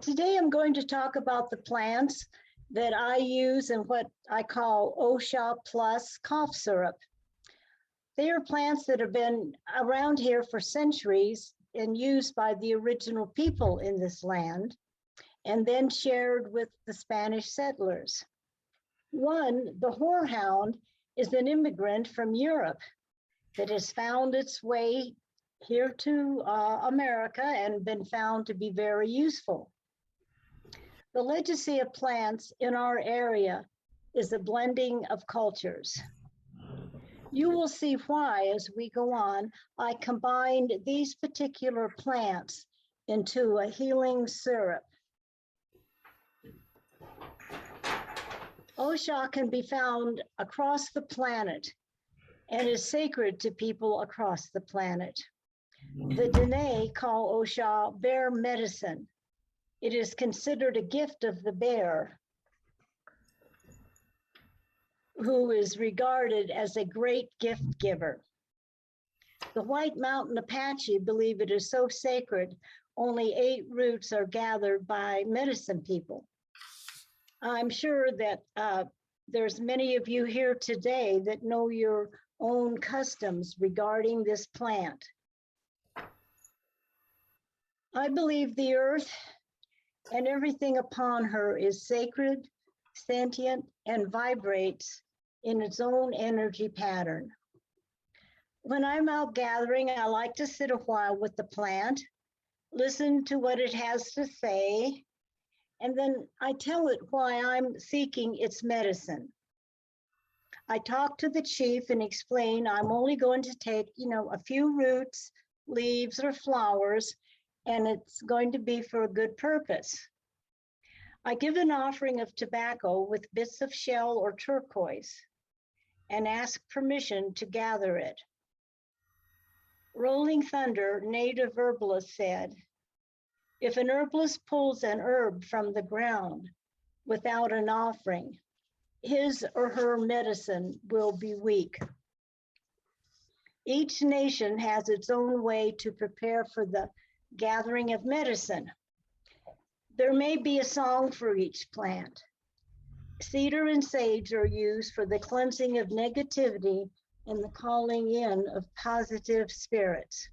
Today I'm going to talk about the plants that I use in what I call Osha plus cough syrup. They are plants that have been around here for centuries and used by the original people in this land, and then shared with the Spanish settlers. One, the horehound, is an immigrant from Europe that has found its way here to America and been found to be very useful. The legacy of plants in our area is a blending of cultures. You will see why as we go on. I combined these particular plants into a healing syrup. Osha can be found across the planet and is sacred to people across the planet. The Dene call Osha bear medicine. It is considered a gift of the bear, who is regarded as a great gift giver. The White Mountain Apache believe it is so sacred, only 8 roots are gathered by medicine people. I'm sure that there's many of you here today that know your own customs regarding this plant. I believe the earth and everything upon her is sacred, sentient, and vibrates in its own energy pattern. When I'm out gathering, I like to sit a while with the plant, listen to what it has to say, and then I tell it why I'm seeking its medicine. I talk to the chief and explain I'm only going to take, a few roots, leaves, or flowers, and it's going to be for a good purpose. I give an offering of tobacco with bits of shell or turquoise and ask permission to gather it. Rolling Thunder, native herbalist, said, if an herbalist pulls an herb from the ground without an offering, his or her medicine will be weak. Each nation has its own way to prepare for the gathering of medicine. There may be a song for each plant. Cedar and sage are used for the cleansing of negativity and the calling in of positive spirits.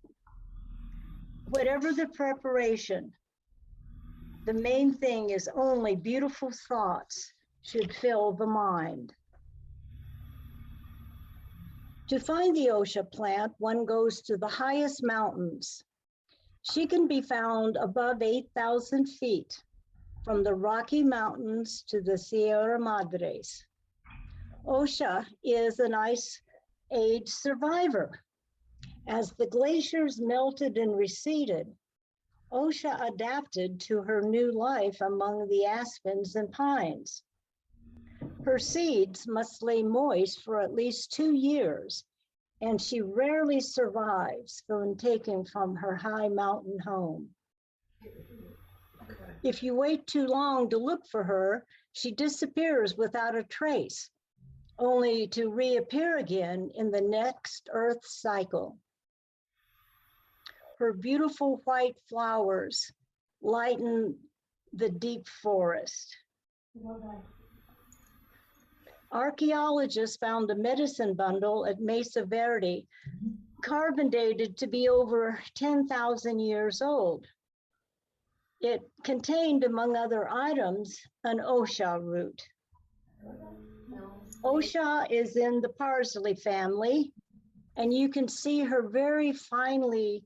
Whatever the preparation, the main thing is only beautiful thoughts should fill the mind. To find the Osha plant, one goes to the highest mountains. She can be found above 8,000 feet, from the Rocky Mountains to the Sierra Madres. Osha is an ice age survivor. As the glaciers melted and receded, Osha adapted to her new life among the aspens and pines. Her seeds must lay moist for at least 2 years, and she rarely survives when taken from her high mountain home. If you wait too long to look for her, she disappears without a trace, only to reappear again in the next earth cycle. Her beautiful white flowers lighten the deep forest. Archaeologists found a medicine bundle at Mesa Verde, carbon dated to be over 10,000 years old. It contained, among other items, an Osha root. Osha is in the parsley family, and you can see her very finely,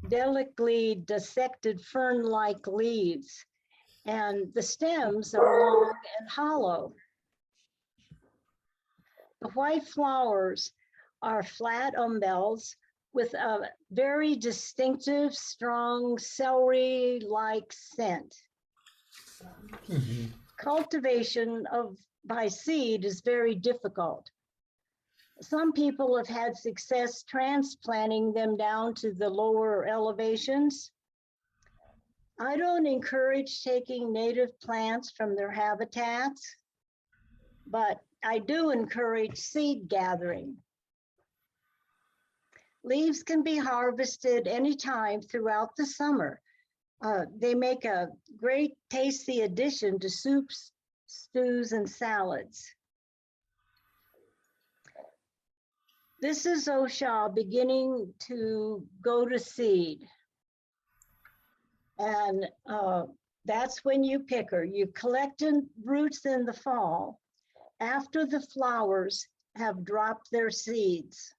delicately dissected fern-like leaves, and the stems are long and hollow. The white flowers are flat umbels with a very distinctive, strong celery-like scent. Cultivation by seed is very difficult. Some people have had success transplanting them down to the lower elevations. I don't encourage taking native plants from their habitats, but I do encourage seed gathering. Leaves can be harvested anytime throughout the summer, They make a great tasty addition to soups, stews, and salads. This is Osha beginning to go to seed. And that's when you pick her. You collect roots in the fall after the flowers have dropped their seeds.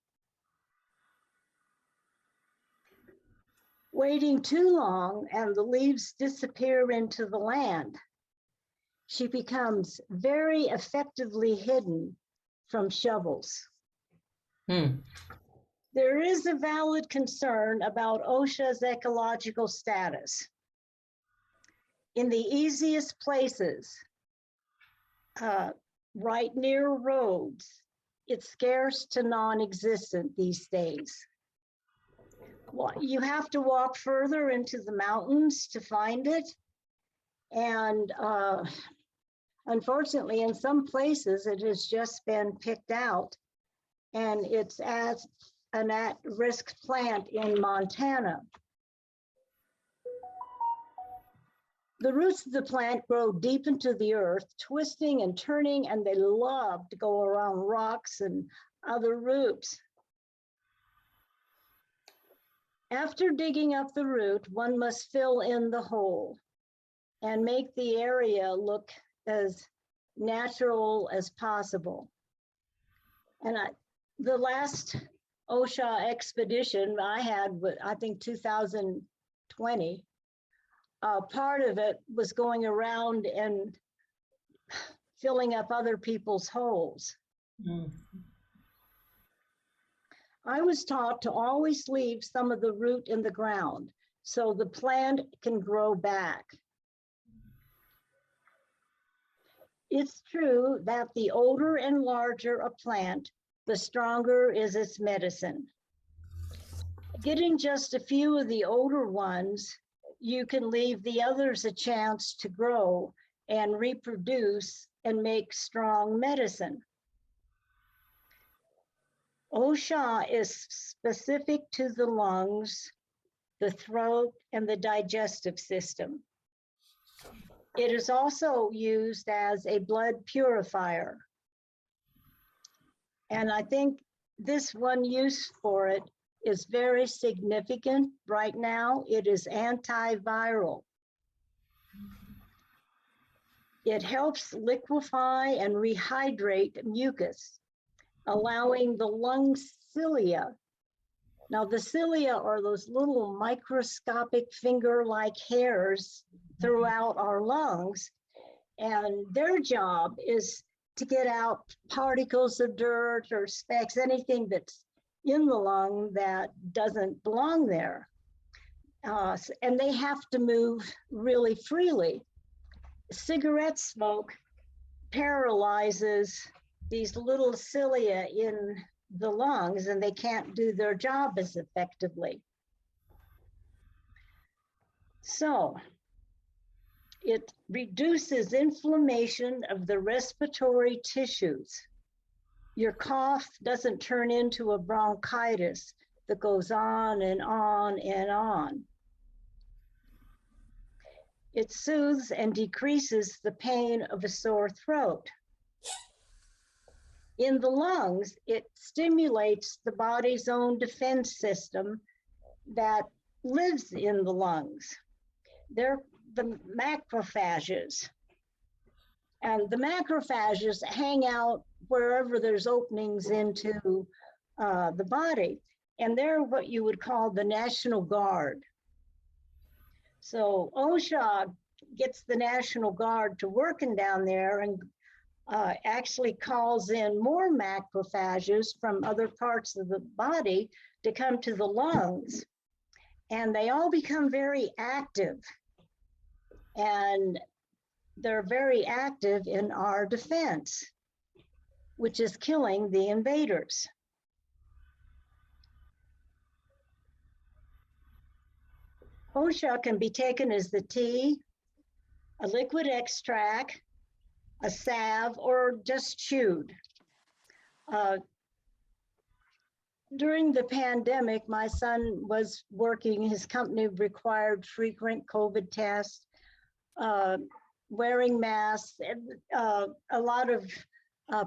Waiting too long and the leaves disappear into the land, she becomes very effectively hidden from shovels. There is a valid concern about Osha's ecological status. In the easiest places, right near roads, it's scarce to non-existent these days. Well, you have to walk further into the mountains to find it. And unfortunately, in some places, it has just been picked out. And it's as an at-risk plant in Montana. The roots of the plant grow deep into the earth, twisting and turning, and they love to go around rocks and other roots. After digging up the root, one must fill in the hole and make the area look as natural as possible. And the last Osha expedition I had, I think 2020, part of it was going around and filling up other people's holes. I was taught to always leave some of the root in the ground so the plant can grow back. It's true that the older and larger a plant, the stronger is its medicine. Getting just a few of the older ones, you can leave the others a chance to grow and reproduce and make strong medicine. Osha is specific to the lungs, the throat, and the digestive system. It is also used as a blood purifier. And I think this one use for it is very significant right now. It is antiviral. It helps liquefy and rehydrate mucus, allowing the lung cilia. Now the cilia are those little microscopic finger-like hairs throughout our lungs, and their job is to get out particles of dirt or specks, anything that's in the lung that doesn't belong there. And they have to move really freely. Cigarette smoke paralyzes these little cilia in the lungs, and they can't do their job as effectively. So it reduces inflammation of the respiratory tissues. Your cough doesn't turn into a bronchitis that goes on and on and on. It soothes and decreases the pain of a sore throat. In the lungs, it stimulates the body's own defense system that lives in the lungs. They're the macrophages. And the macrophages hang out wherever there's openings into the body. And they're what you would call the National Guard. So OSHA gets the National Guard to working down there and actually calls in more macrophages from other parts of the body to come to the lungs. And they all become very active. And they're very active in our defense, which is killing the invaders. Osha can be taken as the tea, a liquid extract, a salve, or just chewed. During the pandemic, my son was working, his company required frequent COVID tests, wearing masks, a lot of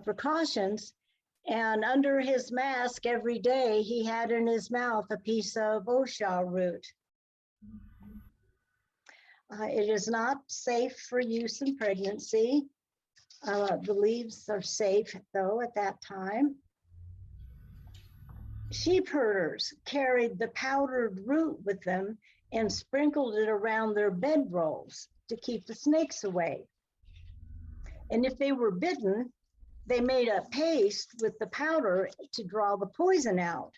precautions. And under his mask every day, he had in his mouth a piece of Osha root. It is not safe for use in pregnancy. The leaves are safe though at that time. Sheep herders carried the powdered root with them and sprinkled it around their bedrolls to keep the snakes away. And if they were bitten, they made a paste with the powder to draw the poison out.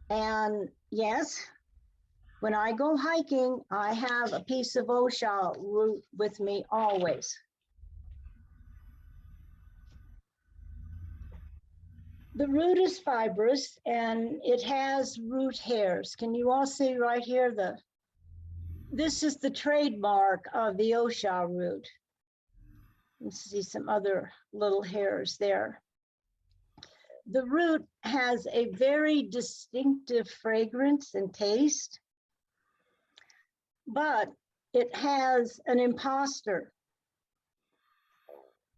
And yes, when I go hiking, I have a piece of Osha root with me always. The root is fibrous and it has root hairs. Can you all see right here? This is the trademark of the Osha root. You can see some other little hairs there. The root has a very distinctive fragrance and taste, but it has an imposter.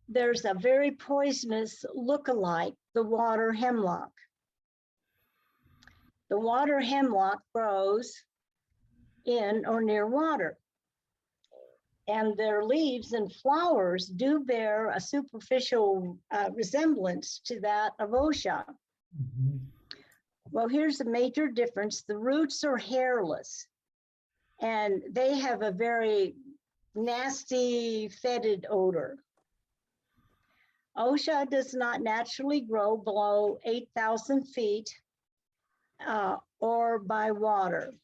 There's a very poisonous look-alike, the water hemlock. The water hemlock grows in or near water, and their leaves and flowers do bear a superficial resemblance to that of Osha. Mm-hmm. Well, here's a major difference. The roots are hairless, and they have a very nasty, fetid odor. Osha does not naturally grow below 8,000 feet or by water.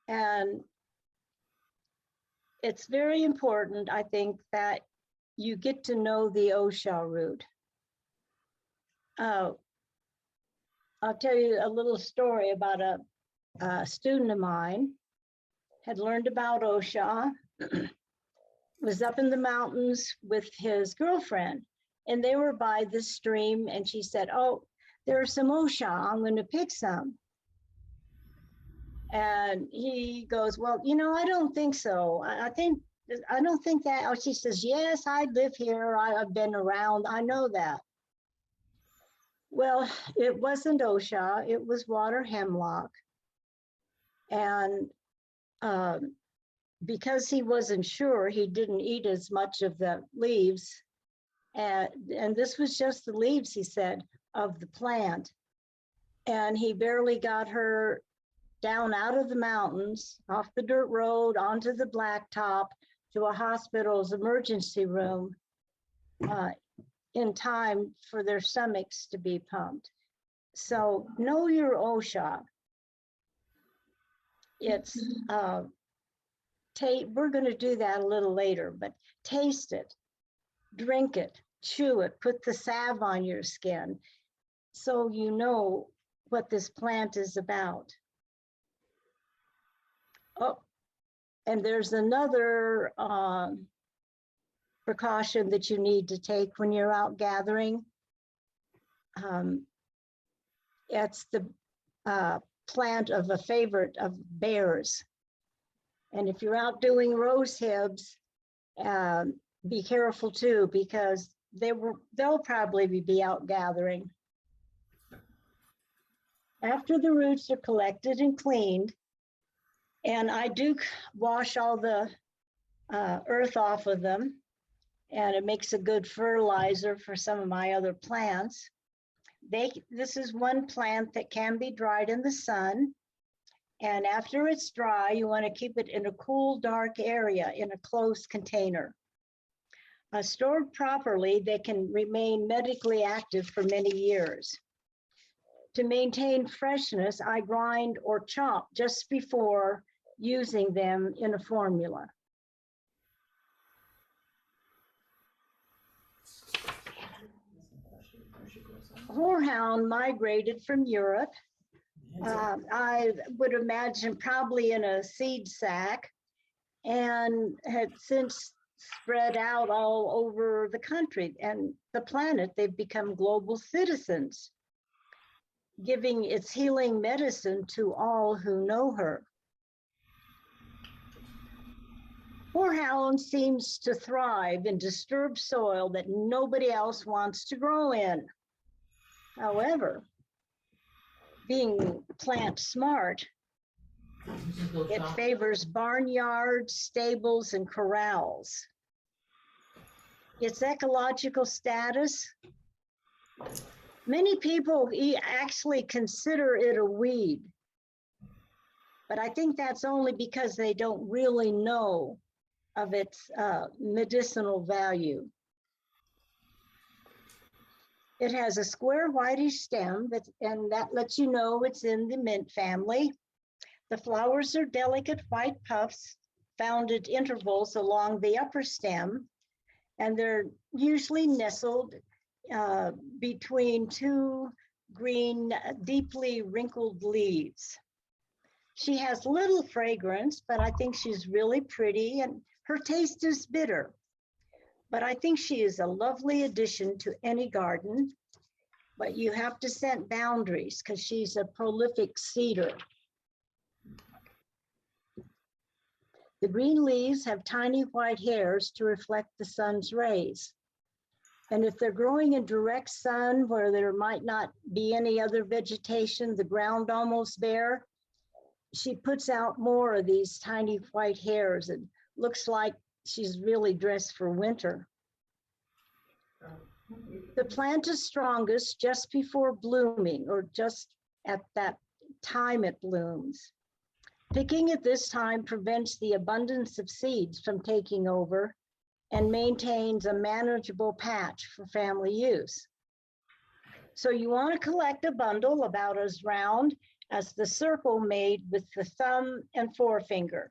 And it's very important, I think, that you get to know the Osha root. I'll tell you a little story about a student of mine had learned about Osha, was up in the mountains with his girlfriend, and they were by this stream, and she said, "Oh, there's some Osha, I'm going to pick some." And he goes, "Well, you know, I don't think so. I don't think that." Oh, she says, "Yes, I live here. I've been around. I know that." Well, it wasn't Osha. It was water hemlock. And because he wasn't sure, he didn't eat as much of the leaves. And this was just the leaves, he said, of the plant. And he barely got her down out of the mountains, off the dirt road, onto the blacktop, to a hospital's emergency room in time for their stomachs to be pumped. So know your Osha. It's, we're going to do that a little later, but taste it, drink it, chew it, put the salve on your skin so you know what this plant is about. Oh, and there's another precaution that you need to take when you're out gathering. It's the plant of a favorite of bears. And if you're out doing rose hips, be careful too, because they'll probably be out gathering. After the roots are collected and cleaned, and I do wash all the earth off of them, and it makes a good fertilizer for some of my other plants. This is one plant that can be dried in the sun. And after it's dry, you want to keep it in a cool, dark area in a closed container. Stored properly, they can remain medically active for many years. To maintain freshness, I grind or chop just before using them in a formula. Horehound migrated from Europe. I would imagine probably in a seed sack, and had since spread out all over the country and the planet. They've become global citizens, giving its healing medicine to all who know her. Horehound seems to thrive in disturbed soil that nobody else wants to grow in. However, being plant smart, it favors barnyards, stables, and corrals. Its ecological status, many people actually consider it a weed, but I think that's only because they don't really know of its medicinal value. It has a square whitish stem, and that lets you know it's in the mint family. The flowers are delicate white puffs found at intervals along the upper stem, and they're usually nestled between two green, deeply wrinkled leaves. She has little fragrance, but I think she's really pretty, and her taste is bitter. But I think she is a lovely addition to any garden, but you have to set boundaries because she's a prolific seeder. The green leaves have tiny white hairs to reflect the sun's rays. And if they're growing in direct sun where there might not be any other vegetation, the ground almost bare, she puts out more of these tiny white hairs. It looks like she's really dressed for winter. The plant is strongest just before blooming or just at that time it blooms. Picking at this time prevents the abundance of seeds from taking over and maintains a manageable patch for family use. So you want to collect a bundle about as round as the circle made with the thumb and forefinger.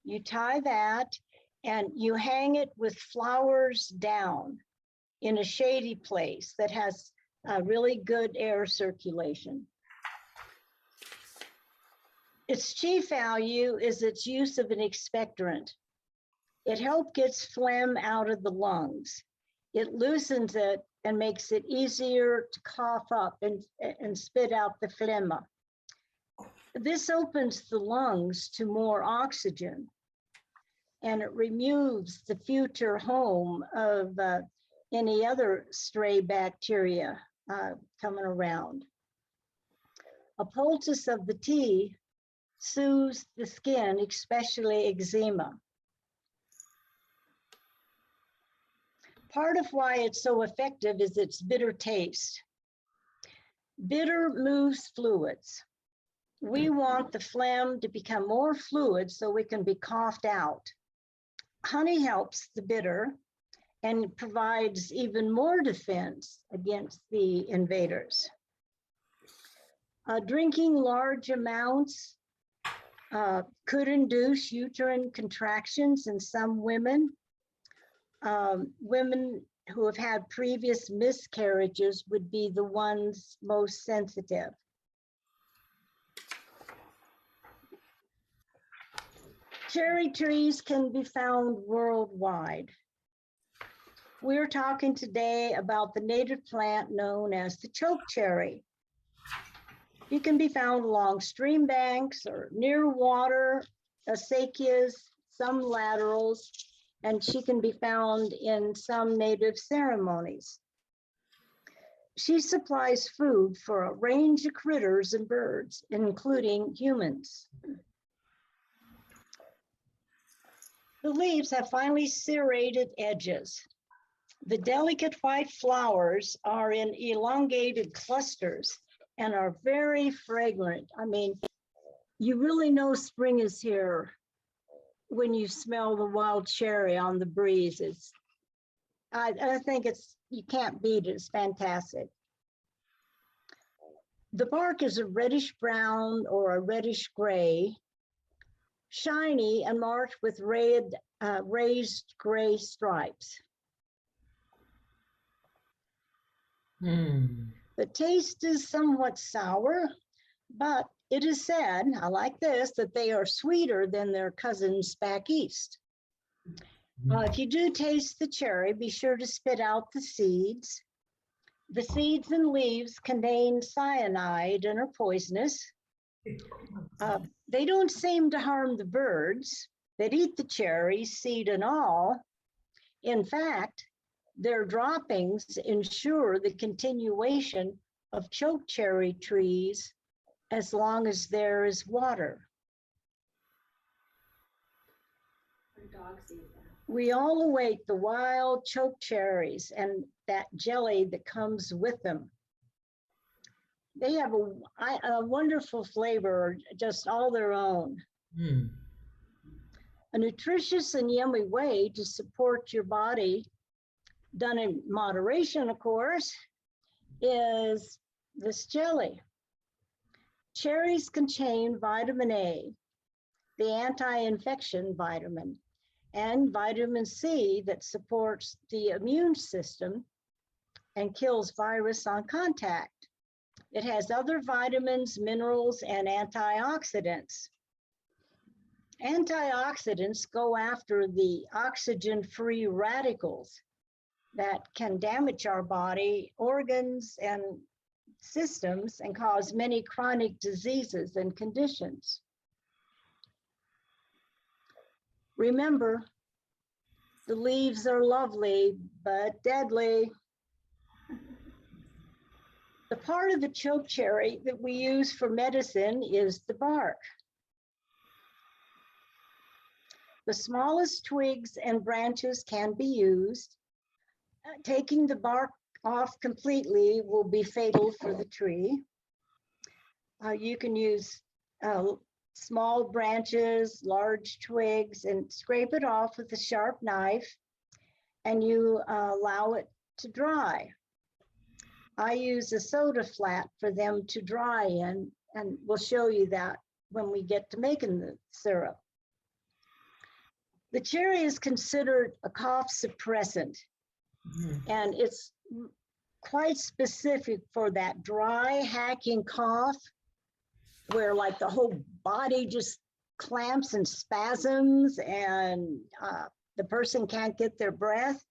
You tie that and you hang it with flowers down in a shady place that has a really good air circulation. Its chief value is its use of an expectorant. It helps get phlegm out of the lungs. It loosens it and makes it easier to cough up and spit out the phlegma. This opens the lungs to more oxygen, and it removes the future home of any other stray bacteria coming around. A poultice of the tea soothes the skin, especially eczema. Part of why it's so effective is its bitter taste. Bitter moves fluids. We want the phlegm to become more fluid so we can be coughed out. Honey helps the bitter and provides even more defense against the invaders. Drinking large amounts could induce uterine contractions in some women. Women who have had previous miscarriages would be the ones most sensitive. Cherry trees can be found worldwide. We're talking today about the native plant known as the chokecherry. It can be found along stream banks or near water, acequias, some laterals, and she can be found in some native ceremonies. She supplies food for a range of critters and birds, including humans. The leaves have finely serrated edges. The delicate white flowers are in elongated clusters and are very fragrant. I mean, you really know spring is here when you smell the wild cherry on the breeze. I think you can't beat it, it's fantastic. The bark is a reddish brown or a reddish gray, shiny and marked with raised gray stripes. The taste is somewhat sour, but it is said, I like this, that they are sweeter than their cousins back east. If you do taste the cherry, be sure to spit out the seeds. The seeds and leaves contain cyanide and are poisonous. They don't seem to harm the birds that eat the cherries, seed and all. In fact, their droppings ensure the continuation of chokecherry trees as long as there is water. We all await the wild chokecherries and that jelly that comes with them. They have a wonderful flavor, just all their own. A nutritious and yummy way to support your body, done in moderation, of course, is this jelly. Cherries contain vitamin A, the anti-infection vitamin, and vitamin C that supports the immune system and kills virus on contact. It has other vitamins, minerals, and antioxidants. Antioxidants go after the oxygen-free radicals that can damage our body, organs, and systems and cause many chronic diseases and conditions. Remember, the leaves are lovely, but deadly. The part of the chokecherry that we use for medicine is the bark. The smallest twigs and branches can be used. Taking the bark off completely will be fatal for the tree. You can use small branches, large twigs, and scrape it off with a sharp knife, and you allow it to dry. I use a soda flat for them to dry in, and we'll show you that when we get to making the syrup. The cherry is considered a cough suppressant, and it's quite specific for that dry, hacking cough where like the whole body just clamps and spasms and the person can't get their breath.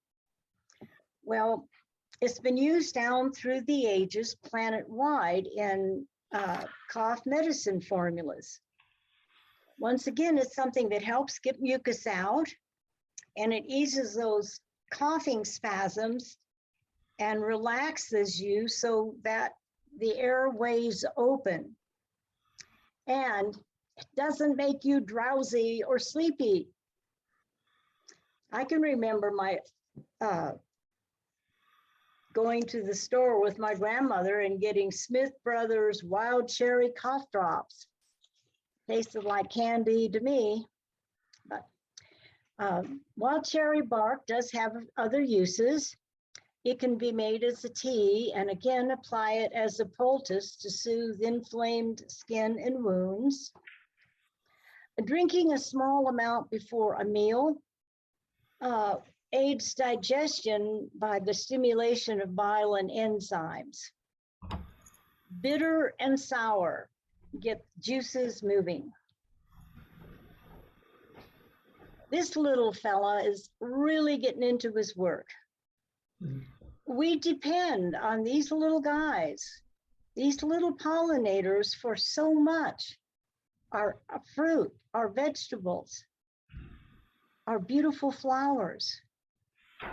Well, it's been used down through the ages planet-wide in cough medicine formulas. Once again, it's something that helps get mucus out, and it eases those coughing spasms and relaxes you so that the airways open. And it doesn't make you drowsy or sleepy. I can remember my going to the store with my grandmother and getting Smith Brothers wild cherry cough drops. Tasted like candy to me. But wild cherry bark does have other uses. It can be made as a tea, and again, apply it as a poultice to soothe inflamed skin and wounds. Drinking a small amount before a meal aids digestion by the stimulation of bile and enzymes. Bitter and sour, get juices moving. This little fella is really getting into his work. We depend on these little guys, these little pollinators for so much. Our fruit, our vegetables, our beautiful flowers,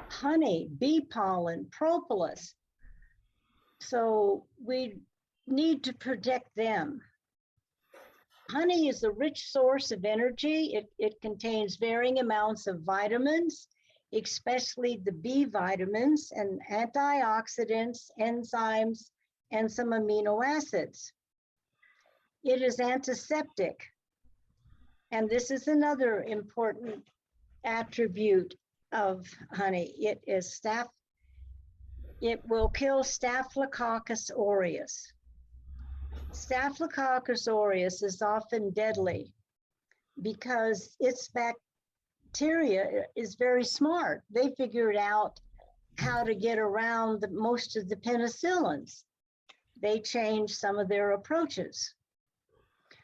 honey, bee pollen, propolis. So we need to protect them. Honey is a rich source of energy. It contains varying amounts of vitamins, especially the B vitamins and antioxidants, enzymes, and some amino acids. It is antiseptic. And this is another important attribute of honey. It will kill Staphylococcus aureus. Staphylococcus aureus is often deadly because its bacteria is very smart. They figured out how to get around most of the penicillins. They changed some of their approaches.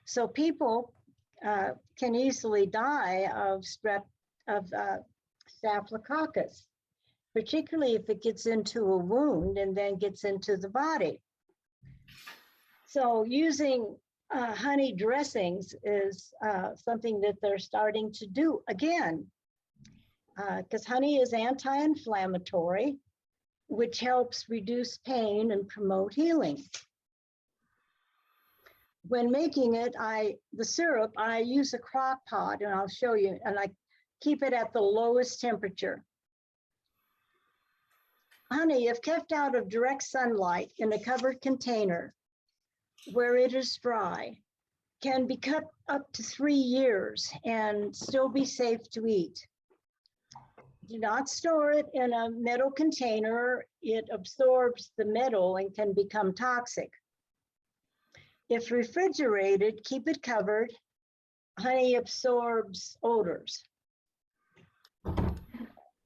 So people can easily die of Staphylococcus, particularly if it gets into a wound and then gets into the body. So using honey dressings is something that they're starting to do again, because honey is anti-inflammatory, which helps reduce pain and promote healing. When making it, the syrup, I use a crock pot, and I'll show you, and I keep it at the lowest temperature. Honey, if kept out of direct sunlight in a covered container where it is dry, can be kept up to 3 years and still be safe to eat. Do not store it in a metal container. It absorbs the metal and can become toxic. If refrigerated, keep it covered. Honey absorbs odors.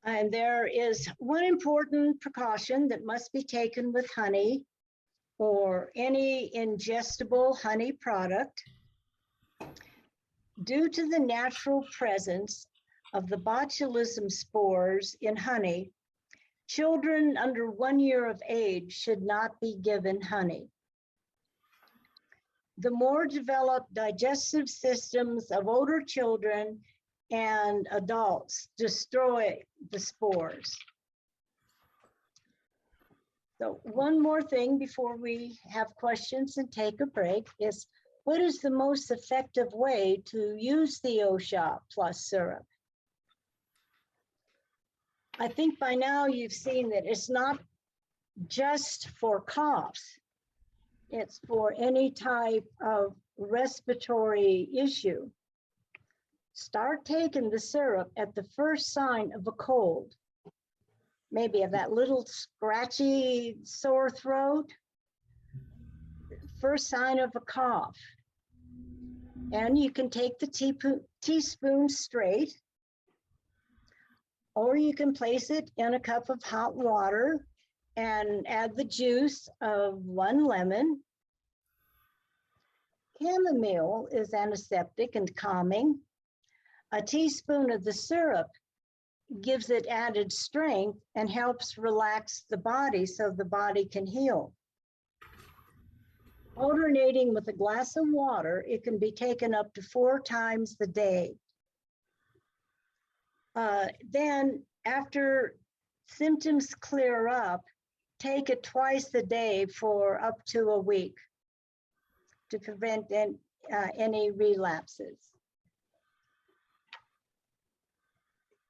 And there is one important precaution that must be taken with honey or any ingestible honey product. Due to the natural presence of the botulism spores in honey, children under 1 year of age should not be given honey. The more developed digestive systems of older children and adults destroy the spores. So one more thing before we have questions and take a break is, what is the most effective way to use the Osha Plus syrup? I think by now you've seen that it's not just for coughs. It's for any type of respiratory issue. Start taking the syrup at the first sign of a cold, maybe of that little scratchy sore throat, first sign of a cough. And you can take the teaspoon straight, or you can place it in a cup of hot water and add the juice of 1 lemon. Chamomile is antiseptic and calming. A teaspoon of the syrup gives it added strength and helps relax the body so the body can heal. Alternating with a glass of water, it can be taken up to 4 times a day. Then after symptoms clear up, take it twice a day for up to a week to prevent any relapses.